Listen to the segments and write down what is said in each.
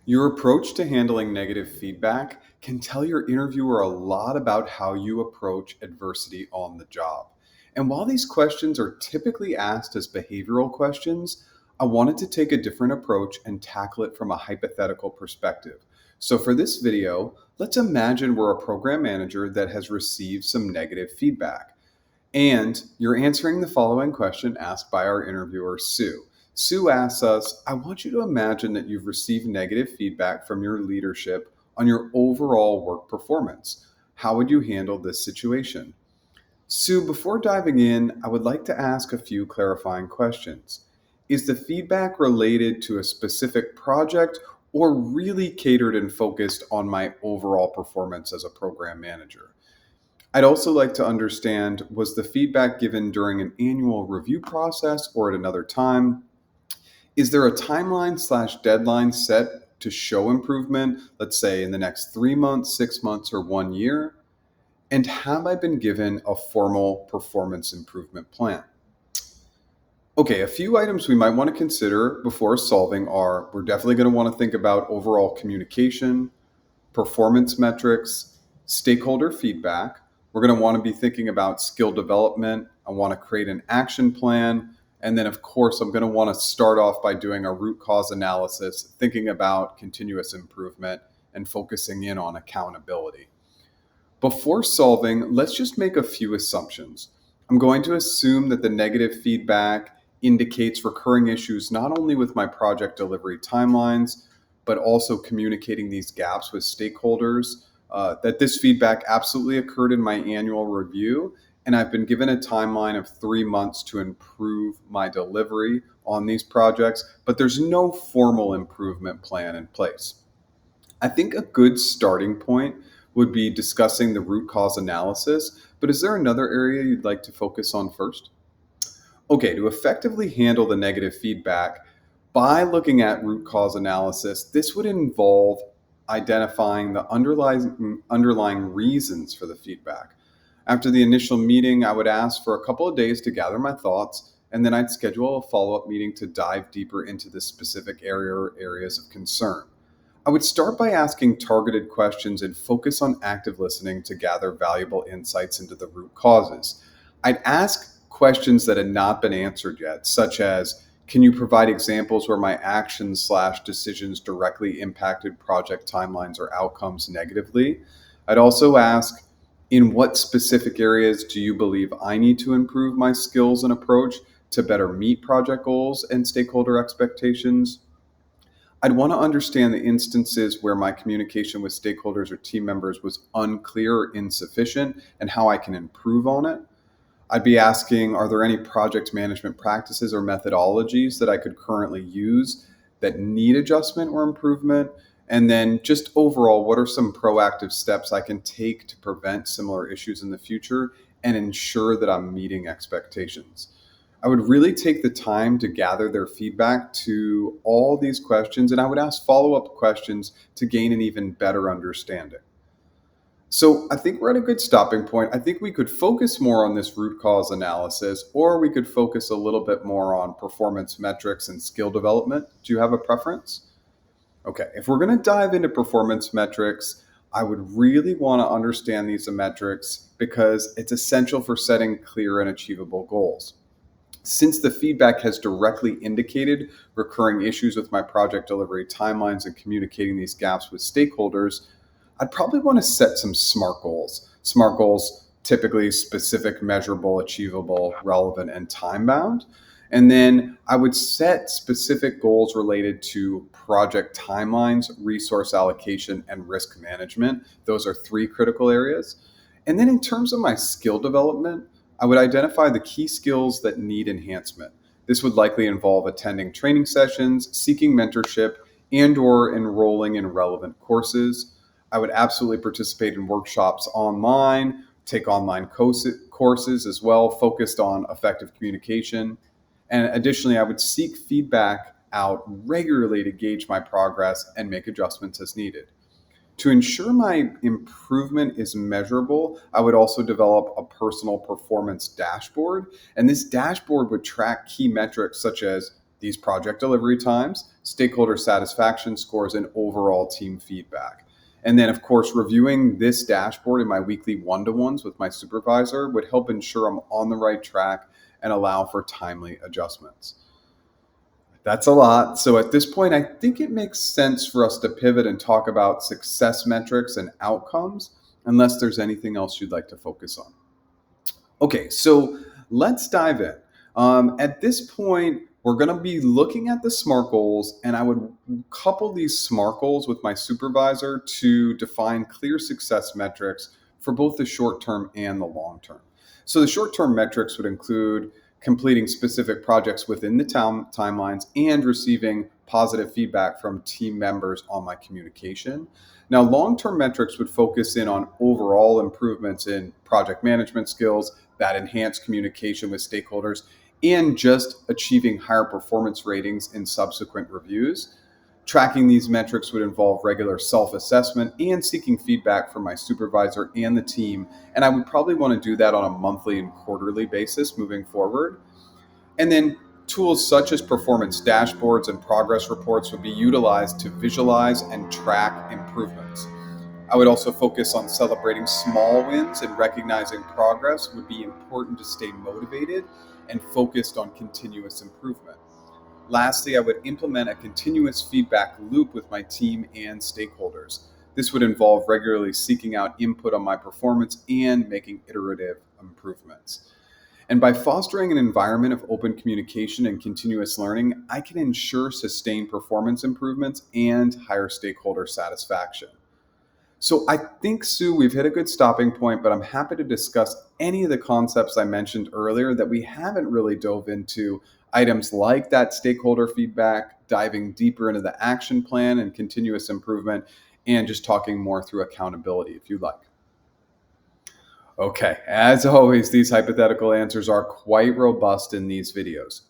Your approach to handling negative feedback can tell your interviewer a lot about how you approach adversity on the job. And while these questions are typically asked as behavioral questions, I wanted to take a different approach and tackle it from a hypothetical perspective. So, for this video, let's imagine we're a program manager that has received some negative feedback. And you're answering the following question asked by our interviewer, Sue. Sue asks us, I want you to imagine that you've received negative feedback from your leadership on your overall work performance. How would you handle this situation? Sue, before diving in, I would like to ask a few clarifying questions. Is the feedback related to a specific project or really catered and focused on my overall performance as a program manager? I'd also like to understand, was the feedback given during an annual review process or at another time? Is there a timeline slash deadline set to show improvement, let's say in the next 3 months, 6 months, or 1 year? And have I been given a formal performance improvement plan? Okay, a few items we might want to consider before solving are we're definitely going to want to think about overall communication, performance metrics, stakeholder feedback. We're going to want to be thinking about skill development. I want to create an action plan. And then, of course, I'm going to want to start off by doing a root cause analysis, thinking about continuous improvement and focusing in on accountability. Before solving, let's just make a few assumptions. I'm going to assume that the negative feedback indicates recurring issues not only with my project delivery timelines, but also communicating these gaps with stakeholders. That this feedback absolutely occurred in my annual review, and I've been given a timeline of 3 months to improve my delivery on these projects, but there's no formal improvement plan in place. I think a good starting point would be discussing the root cause analysis, but is there another area you'd like to focus on first? Okay, to effectively handle the negative feedback, by looking at root cause analysis, this would involve identifying the underlying reasons for the feedback. After the initial meeting, I would ask for a couple of days to gather my thoughts, and then I'd schedule a follow up meeting to dive deeper into the specific area or areas of concern. I would start by asking targeted questions and focus on active listening to gather valuable insights into the root causes. I'd ask questions that had not been answered yet, such as, can you provide examples where my actions slash decisions directly impacted project timelines or outcomes negatively? I'd also ask, in what specific areas do you believe I need to improve my skills and approach to better meet project goals and stakeholder expectations? I'd want to understand the instances where my communication with stakeholders or team members was unclear or insufficient and how I can improve on it. I'd be asking, are there any project management practices or methodologies that I could currently use that need adjustment or improvement? And then just overall, what are some proactive steps I can take to prevent similar issues in the future and ensure that I'm meeting expectations? I would really take the time to gather their feedback to all these questions, and I would ask follow up questions to gain an even better understanding. So I think we're at a good stopping point. I think we could focus more on this root cause analysis, or we could focus a little bit more on performance metrics and skill development. Do you have a preference? Okay, if we're going to dive into performance metrics, I would really want to understand these metrics because it's essential for setting clear and achievable goals. Since the feedback has directly indicated recurring issues with my project delivery timelines and communicating these gaps with stakeholders, I'd probably want to set some SMART goals. SMART goals, typically specific, measurable, achievable, relevant, and time bound. And then I would set specific goals related to project timelines, resource allocation, and risk management. Those are three critical areas. And then in terms of my skill development, I would identify the key skills that need enhancement. This would likely involve attending training sessions, seeking mentorship, and or enrolling in relevant courses. I would absolutely participate in workshops online, take online courses as well, focused on effective communication. And additionally, I would seek feedback out regularly to gauge my progress and make adjustments as needed. To ensure my improvement is measurable, I would also develop a personal performance dashboard. And this dashboard would track key metrics such as these project delivery times, stakeholder satisfaction scores, and overall team feedback. And then, of course, reviewing this dashboard in my weekly one-to-ones with my supervisor would help ensure I'm on the right track and allow for timely adjustments. That's a lot. So at this point, I think it makes sense for us to pivot and talk about success metrics and outcomes, unless there's anything else you'd like to focus on. Okay, so let's dive in. At this point, we're going to be looking at the SMART goals, and I would couple these SMART goals with my supervisor to define clear success metrics for both the short term and the long term. So, the short term metrics would include completing specific projects within the timelines and receiving positive feedback from team members on my communication. Now, long term metrics would focus in on overall improvements in project management skills that enhance communication with stakeholders and just achieving higher performance ratings in subsequent reviews. Tracking these metrics would involve regular self assessment and seeking feedback from my supervisor and the team. And I would probably want to do that on a monthly and quarterly basis moving forward. And then tools such as performance dashboards and progress reports would be utilized to visualize and track improvements. I would also focus on celebrating small wins and recognizing progress would be important to stay motivated and focused on continuous improvement. Lastly, I would implement a continuous feedback loop with my team and stakeholders. This would involve regularly seeking out input on my performance and making iterative improvements. And by fostering an environment of open communication and continuous learning, I can ensure sustained performance improvements and higher stakeholder satisfaction. So I think, Sue, we've hit a good stopping point, but I'm happy to discuss any of the concepts I mentioned earlier that we haven't really dove into. Items like that stakeholder feedback, diving deeper into the action plan and continuous improvement, and just talking more through accountability if you'd like. Okay, as always, these hypothetical answers are quite robust in these videos.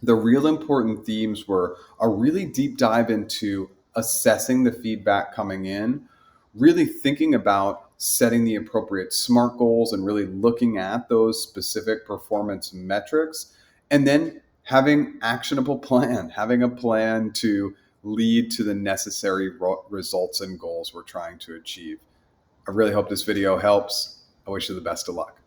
The real important themes were a really deep dive into assessing the feedback coming in, really thinking about setting the appropriate SMART goals and really looking at those specific performance metrics, and then having actionable plan, having a plan to lead to the necessary results and goals we're trying to achieve. I really hope this video helps. I wish you the best of luck.